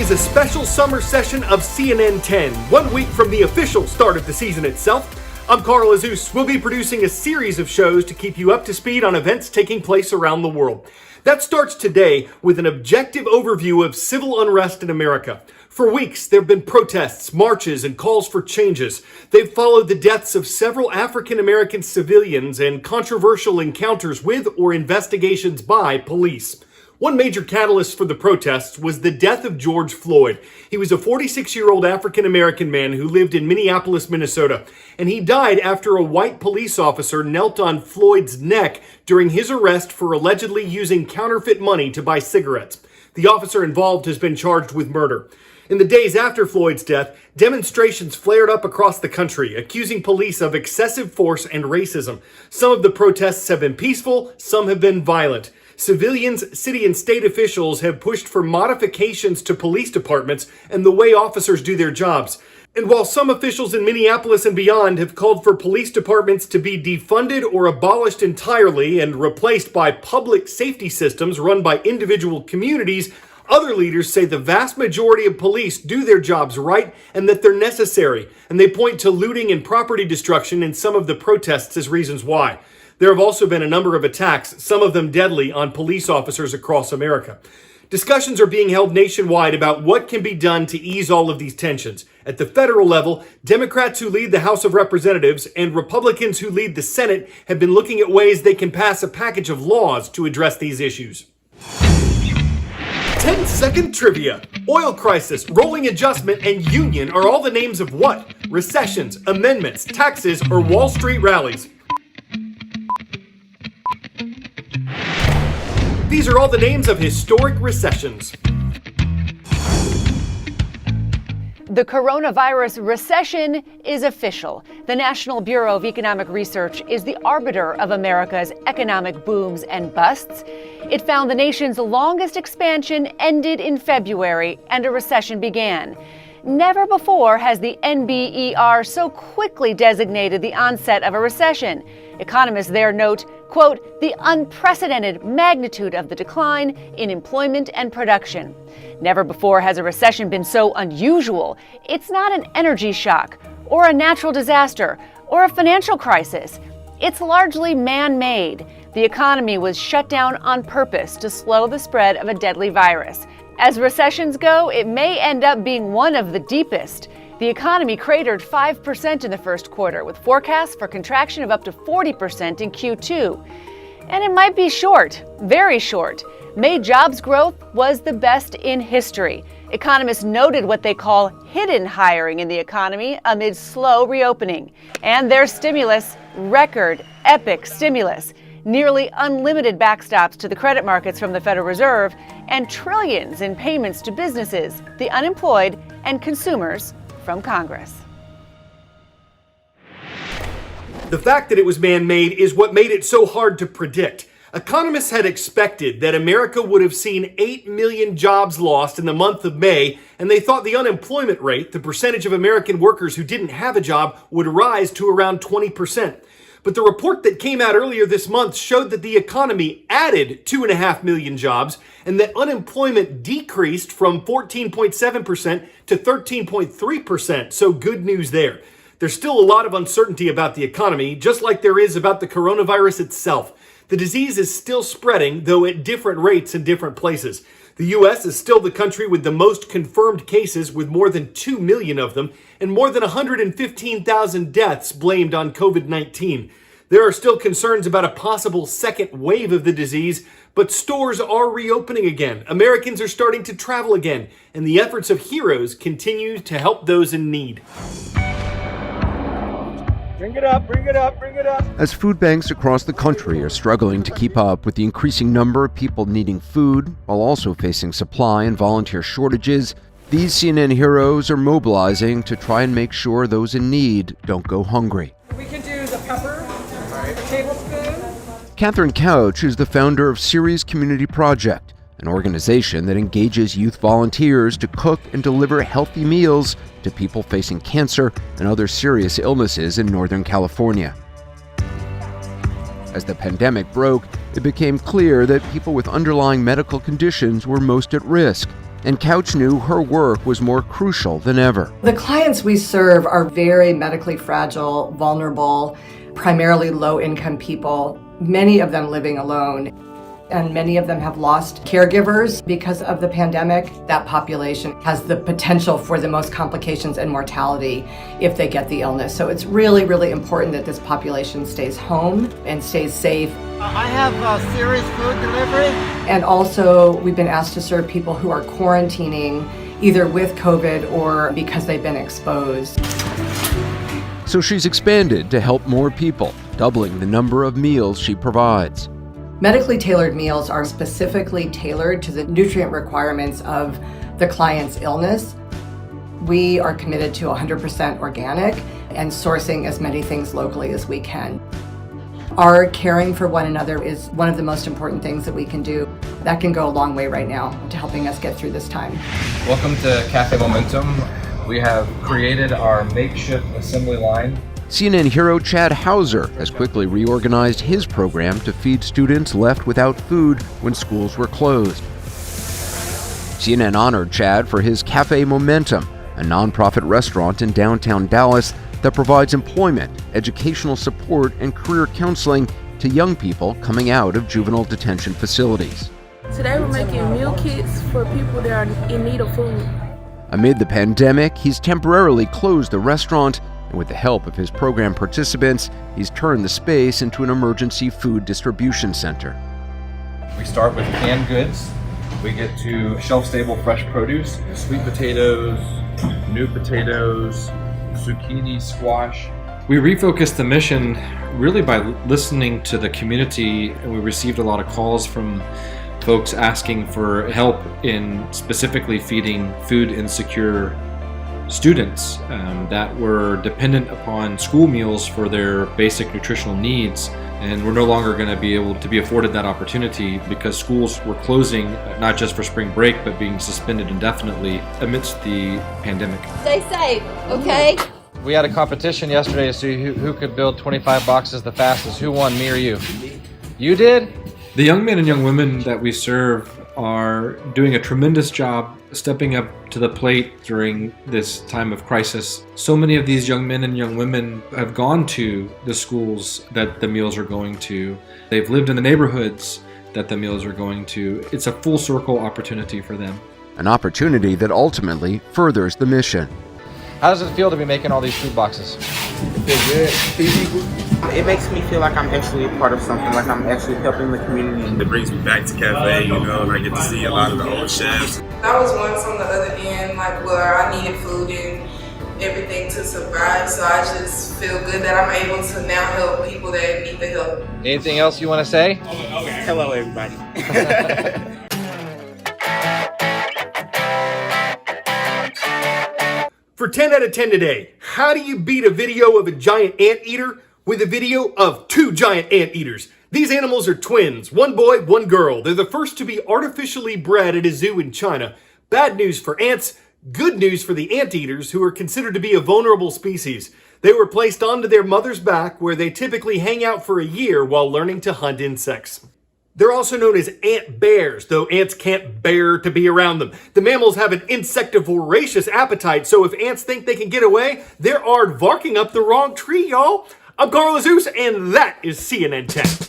is a special summer session of CNN 10, 1 week from the official start of the season itself. I'm Carl Azus. We'll be producing a series of shows to keep you up to speed on events taking place around the world. That starts today with an objective overview of civil unrest in America. For weeks, there have been protests, marches, and calls for changes. They've followed the deaths of several African-American civilians and controversial encounters with or investigations by police. One major catalyst for the protests was the death of George Floyd. He was a 46-year-old African-American man who lived in Minneapolis, Minnesota, and he died after a white police officer knelt on Floyd's neck during his arrest for allegedly using counterfeit money to buy cigarettes. The officer involved has been charged with murder. In the days after Floyd's death, demonstrations flared up across the country, accusing police of excessive force and racism. Some of the protests have been peaceful, some have been violent. Civilians, city and state officials have pushed for modifications to police departments and the way officers do their jobs. And while some officials in Minneapolis and beyond have called for police departments to be defunded or abolished entirely and replaced by public safety systems run by individual communities, other leaders say the vast majority of police do their jobs right and that they're necessary. And they point to looting and property destruction in some of the protests as reasons why. There have also been a number of attacks, some of them deadly, on police officers across America. Discussions are being held nationwide about what can be done to ease all of these tensions. At the federal level, Democrats who lead the House of Representatives and Republicans who lead the Senate have been looking at ways they can pass a package of laws to address these issues. 10-second trivia. Oil crisis, rolling adjustment, and union are all the names of what? Recessions, amendments, taxes, or Wall Street rallies? These are all the names of historic recessions. The coronavirus recession is official. The National Bureau of Economic Research is the arbiter of America's economic booms and busts. It found the nation's longest expansion ended in February and a recession began. Never before has the NBER so quickly designated the onset of a recession. Economists there note, quote, the unprecedented magnitude of the decline in employment and production. Never before has a recession been so unusual. It's not an energy shock or a natural disaster or a financial crisis. It's largely man-made. The economy was shut down on purpose to slow the spread of a deadly virus. As recessions go, it may end up being one of the deepest. The economy cratered 5% in the first quarter, with forecasts for contraction of up to 40% in Q2. And it might be short, very short. May jobs growth was the best in history. Economists noted what they call hidden hiring in the economy amid slow reopening. And their stimulus, record, epic stimulus. Nearly unlimited backstops to the credit markets from the Federal Reserve, and trillions in payments to businesses, the unemployed, and consumers from Congress. The fact that it was man-made is what made it so hard to predict. Economists had expected that America would have seen 8 million jobs lost in the month of May, and they thought the unemployment rate, the percentage of American workers who didn't have a job, would rise to around 20%. But the report that came out earlier this month showed that the economy added 2.5 million jobs and that unemployment decreased from 14.7% to 13.3%. So good news there. There's still a lot of uncertainty about the economy, just like there is about the coronavirus itself. The disease is still spreading, though at different rates in different places. The U.S. is still the country with the most confirmed cases, with more than 2 million of them, and more than 115,000 deaths blamed on COVID-19. There are still concerns about a possible second wave of the disease, but stores are reopening again. Americans are starting to travel again, and the efforts of heroes continue to help those in need. Bring it up, bring it up, bring it up. As food banks across the country are struggling to keep up with the increasing number of people needing food, while also facing supply and volunteer shortages, these CNN heroes are mobilizing to try and make sure those in need don't go hungry. We can do the pepper, a tablespoon. Catherine Couch is the founder of Ceres Community Project, an organization that engages youth volunteers to cook and deliver healthy meals to people facing cancer and other serious illnesses in Northern California. As the pandemic broke, it became clear that people with underlying medical conditions were most at risk, and Couch knew her work was more crucial than ever. The clients we serve are very medically fragile, vulnerable, primarily low-income people, many of them living alone. And many of them have lost caregivers because of the pandemic. That population has the potential for the most complications and mortality if they get the illness. So it's really, really important that this population stays home and stays safe. I have serious food delivery. And also, we've been asked to serve people who are quarantining either with COVID or because they've been exposed. So she's expanded to help more people, doubling the number of meals she provides. Medically tailored meals are specifically tailored to the nutrient requirements of the client's illness. We are committed to 100% organic and sourcing as many things locally as we can. Our caring for one another is one of the most important things that we can do. That can go a long way right now to helping us get through this time. Welcome to Cafe Momentum. We have created our makeshift assembly line. CNN hero Chad Hauser has quickly reorganized his program to feed students left without food when schools were closed. CNN honored Chad for his Cafe Momentum, a nonprofit restaurant in downtown Dallas that provides employment, educational support, and career counseling to young people coming out of juvenile detention facilities. Today we're making meal kits for people that are in need of food. Amid the pandemic, he's temporarily closed the restaurant, and with the help of his program participants, he's turned the space into an emergency food distribution center. We start with canned goods. We get to shelf-stable fresh produce, sweet potatoes, new potatoes, zucchini, squash. We refocused the mission really by listening to the community, and we received a lot of calls from folks asking for help in specifically feeding food insecure students that were dependent upon school meals for their basic nutritional needs, and we're no longer going to be able to be afforded that opportunity because schools were closing, not just for spring break, but being suspended indefinitely amidst the pandemic. Stay safe, okay? We had a competition yesterday to see who could build 25 boxes the fastest. Who won, me or you? You did? The young men and young women that we serve are doing a tremendous job stepping up to the plate during this time of crisis. So many of these young men and young women have gone to the schools that the meals are going to. They've lived in the neighborhoods that the meals are going to. It's a full circle opportunity for them. An opportunity that ultimately furthers the mission. How does it feel to be making all these food boxes? It makes me feel like I'm actually a part of something, like I'm actually helping the community. It brings me back to Cafe, you know, and I get to see a lot of the old chefs. I was once on the other end, like where I needed food and everything to survive, so I just feel good that I'm able to now help people that need the help. Anything else you want to say? Hello, everybody. For 10 out of 10 today, how do you beat a video of a giant anteater with a video of two giant anteaters? These animals are twins, one boy, one girl. They're the first to be artificially bred at a zoo in China. Bad news for ants, good news for the anteaters, who are considered to be a vulnerable species. They were placed onto their mother's back, where they typically hang out for a year while learning to hunt insects. They're also known as ant bears, though ants can't bear to be around them. The mammals have an insectivorous appetite, so if ants think they can get away, they're barking up the wrong tree, y'all. I'm Carl Azus, and that is CNN 10.